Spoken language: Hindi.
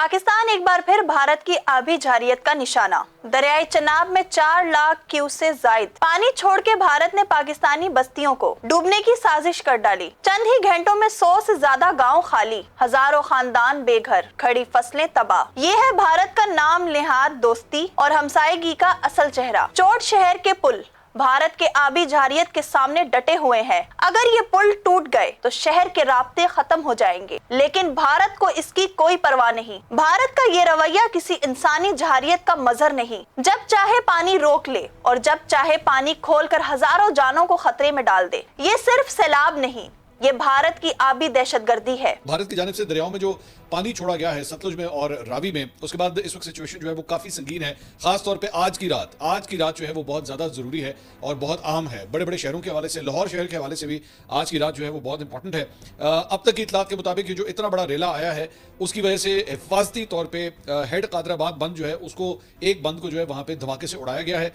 पाकिस्तान एक बार फिर भारत की आबी जारियत का निशाना। दरियाई चनाब में 4 लाख क्यूसेक से जायद पानी छोड़ के भारत ने पाकिस्तानी बस्तियों को डूबने की साजिश कर डाली। चंद ही घंटों में 100 से ज्यादा गांव खाली, हजारों खानदान बेघर, खड़ी फसलें तबाह। ये है भारत का नाम नेहाद दोस्ती और हमसायगी का असल चेहरा। चोट शहर के पुल भारत के आबी जारियत के सामने डटे हुए हैं। अगर ये पुल टूट गए तो शहर के राब्ते खत्म हो जाएंगे, लेकिन भारत को इसकी कोई परवाह नहीं। भारत का ये रवैया किसी इंसानी जारियत का मजहर नहीं। जब चाहे पानी रोक ले और जब चाहे पानी खोलकर हजारों जानों को खतरे में डाल दे। ये सिर्फ सैलाब नहीं, ये भारत की आबी दहशतगर्दी है। भारत की जानिब से दरियाओं में जो पानी छोड़ा गया है सतलुज में और रावी में, उसके बाद इस वक्त सिचुएशन जो है वो काफी संगीन है। खास तौर पे आज की रात जो है वो बहुत ज्यादा जरूरी है और बहुत आम है। बड़े बड़े शहरों के हवाले से, लाहौर शहर के हवाले से भी आज की रात जो है वो बहुत इंपॉर्टेंट है। अब तक की इतलात के मुताबिक ये जो इतना बड़ा रेला आया है उसकी वजह से हिफाजती तौर पर हेड कादराबाद बंद जो है उसको, एक बंद को जो है वहां पे धमाके से उड़ाया गया है।